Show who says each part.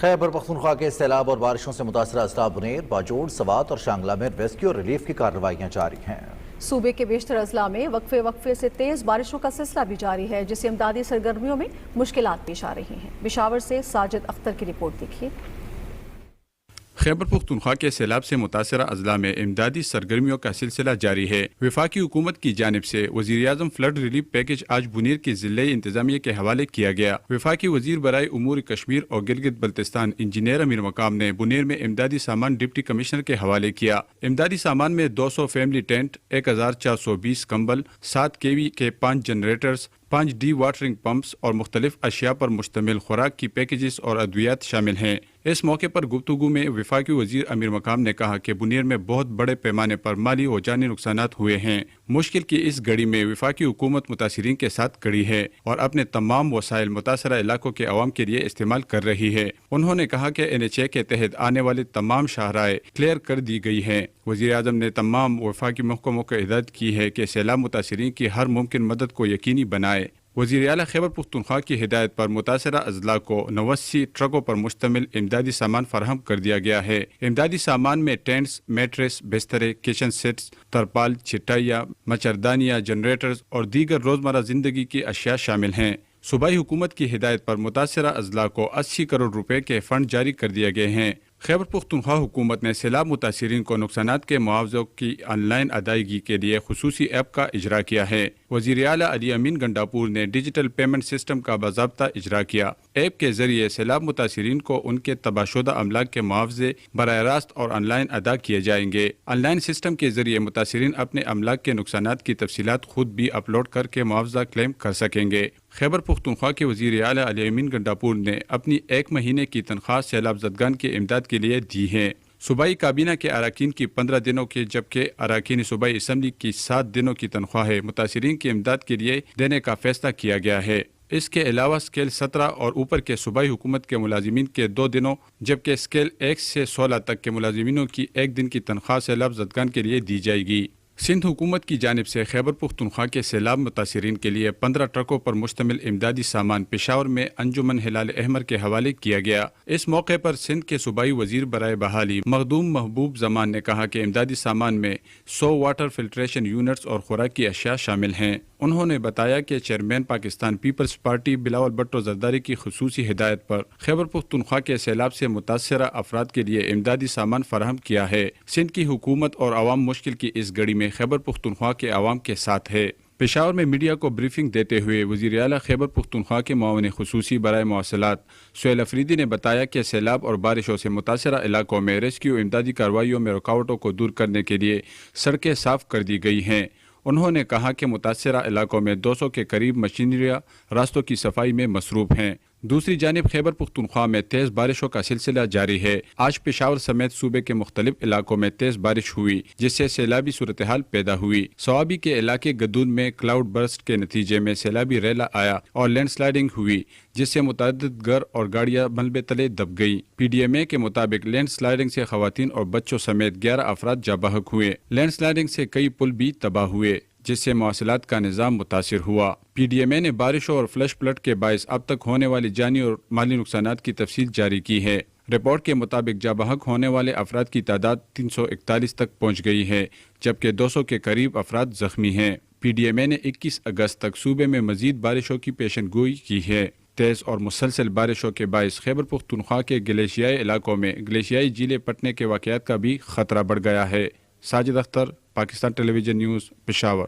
Speaker 1: خیبر پختونخوا کے سیلاب اور بارشوں سے متاثرہ اضلاع بنیر، باجوڑ، سوات اور شانگلہ میں ریسکیو اور ریلیف کی کارروائیاں جاری ہیں۔
Speaker 2: صوبے کے بیشتر اضلاع میں وقفے سے تیز بارشوں کا سلسلہ بھی جاری ہے، جس سے امدادی سرگرمیوں میں مشکلات پیش آ رہی ہیں۔ پشاور سے ساجد اختر کی رپورٹ دیکھیے۔
Speaker 3: خیبر پختونخوا کے سیلاب سے متاثرہ اضلاع میں امدادی سرگرمیوں کا سلسلہ جاری ہے۔ وفاقی حکومت کی جانب سے وزیر اعظم فلڈ ریلیف پیکج آج بنیر کی ضلعی انتظامیہ کے حوالے کیا گیا۔ وفاقی وزیر برائے امور کشمیر اور گلگت بلتستان انجینئر امیر مقام نے بنیر میں امدادی سامان ڈپٹی کمشنر کے حوالے کیا۔ امدادی سامان میں 200 فیملی ٹینٹ، 1420 کمبل، 7 kV کے 5 جنریٹرز، 5 ڈی واٹرنگ پمپس اور مختلف اشیاء پر مشتمل خوراک کی پیکیجز اور ادویات شامل ہیں۔ اس موقع پر گفتگو میں وفاقی وزیر امیر مقام نے کہا کہ بنیر میں بہت بڑے پیمانے پر مالی و جانی نقصانات ہوئے ہیں۔ مشکل کی اس گھڑی میں وفاقی حکومت متاثرین کے ساتھ کھڑی ہے اور اپنے تمام وسائل متاثرہ علاقوں کے عوام کے لیے استعمال کر رہی ہے۔ انہوں نے کہا کہ NHA کے تحت آنے والی تمام شاہراہیں کلیئر کر دی گئی ہیں۔ وزیر اعظم نے تمام وفاقی محکموں کو ہدایت کی ہے کہ سیلاب متاثرین کی ہر ممکن مدد کو یقینی بنائے۔ وزیر اعلیٰ خیبر پختونخوا کی ہدایت پر متاثرہ اضلاع کو 89 ٹرکوں پر مشتمل امدادی سامان فراہم کر دیا گیا ہے۔ امدادی سامان میں ٹینٹس، میٹریس، بسترے، کچن سیٹس، ترپال، چٹائیاں، مچھردانیاں، جنریٹرز اور دیگر روزمرہ زندگی کی اشیاء شامل ہیں۔ صوبائی حکومت کی ہدایت پر متاثرہ اضلاع کو 80 کروڑ روپے کے فنڈ جاری کر دیے گئے ہیں۔ خیبر پختونخوا حکومت نے سیلاب متاثرین کو نقصانات کے معاوضوں کی آن لائن ادائیگی کے لیے خصوصی ایپ کا اجرا کیا ہے۔ وزیر اعلیٰ علی امین گنڈاپور نے ڈیجیٹل پیمنٹ سسٹم کا باضابطہ اجرا کیا۔ ایپ کے ذریعے سیلاب متاثرین کو ان کے تباہ شدہ املاک کے معاوضے براہ راست اور آن لائن ادا کیے جائیں گے۔ آن لائن سسٹم کے ذریعے متاثرین اپنے املاک کے نقصانات کی تفصیلات خود بھی اپلوڈ کر کے معاوضہ کلیم کر سکیں گے۔ خیبر پختونخوا کے وزیر اعلیٰ علی امین گنڈاپور نے اپنی 1 مہینے کی تنخواہ سیلاب زدگان کی امداد کے لیے دی ہے۔ صوبائی کابینہ کے اراکین کی 15 دنوں کی جبکہ اراکین صوبائی اسمبلی کی 7 دنوں کی تنخواہیں متاثرین کی امداد کے لیے دینے کا فیصلہ کیا گیا ہے۔ اس کے علاوہ اسکیل 17 اور اوپر کے صوبائی حکومت کے ملازمین کے 2 دنوں جبکہ اسکیل 1 سے 16 تک کے ملازمینوں کی 1 دن کی تنخواہ سیلاب زدگان کے لیے دی جائے گی۔ سندھ حکومت کی جانب سے خیبر پختونخوا کے سیلاب متاثرین کے لیے 15 ٹرکوں پر مشتمل امدادی سامان پشاور میں انجمن ہلال احمر کے حوالے کیا گیا۔ اس موقع پر سندھ کے صوبائی وزیر برائے بحالی مخدوم محبوب زمان نے کہا کہ امدادی سامان میں 100 واٹر فلٹریشن یونٹس اور خوراک کی اشیاء شامل ہیں۔ انہوں نے بتایا کہ چیئرمین پاکستان پیپلز پارٹی بلاول بھٹو زرداری کی خصوصی ہدایت پر خیبر پختونخوا کے سیلاب سے متاثرہ افراد کے لیے امدادی سامان فراہم کیا ہے۔ سندھ کی حکومت اور عوام مشکل کی اس گھڑی میں خیبر پختونخوا کے عوام کے ساتھ ہے۔ پشاور میں میڈیا کو بریفنگ دیتے ہوئے وزیر اعلیٰ خیبر پختونخوا کے معاون خصوصی برائے مواصلات سہیل افریدی نے بتایا کہ سیلاب اور بارشوں سے متاثرہ علاقوں میں ریسکیو امدادی کارروائیوں میں رکاوٹوں کو دور کرنے کے لیے سڑکیں صاف کر دی گئی ہیں۔ انہوں نے کہا کہ متاثرہ علاقوں میں 200 کے قریب مشینریاں راستوں کی صفائی میں مصروف ہیں۔ دوسری جانب خیبر پختونخوا میں تیز بارشوں کا سلسلہ جاری ہے۔ آج پشاور سمیت صوبے کے مختلف علاقوں میں تیز بارش ہوئی جس سے سیلابی صورتحال پیدا ہوئی۔ سوابی کے علاقے گدون میں کلاؤڈ برسٹ کے نتیجے میں سیلابی ریلا آیا اور لینڈ سلائڈنگ ہوئی جس سے متعدد گھر اور گاڑیاں ملبے تلے دب گئی۔ PDMA کے مطابق لینڈ سلائڈنگ سے خواتین اور بچوں سمیت 11 افراد جاں بحق ہوئے۔ لینڈ سلائڈنگ سے کئی پل بھی تباہ ہوئے جس سے مواصلات کا نظام متاثر ہوا۔ PDMA نے بارشوں اور فلش فلڈ کے باعث اب تک ہونے والی جانی اور مالی نقصانات کی تفصیل جاری کی ہے۔ رپورٹ کے مطابق جاں بحق ہونے والے افراد کی تعداد 341 تک پہنچ گئی ہے جبکہ 200 کے قریب افراد زخمی ہیں۔ PDMA نے 21 اگست تک صوبے میں مزید بارشوں کی پیشن گوئی کی ہے۔ تیز اور مسلسل بارشوں کے باعث خیبر پختونخوا کے گلیشیائی علاقوں میں گلیشیائی جھیلیں پھٹنے کے واقعات کا بھی خطرہ بڑھ گیا ہے۔ ساجد اختر، پاکستان ٹیلی ویژن نیوز، پشاور۔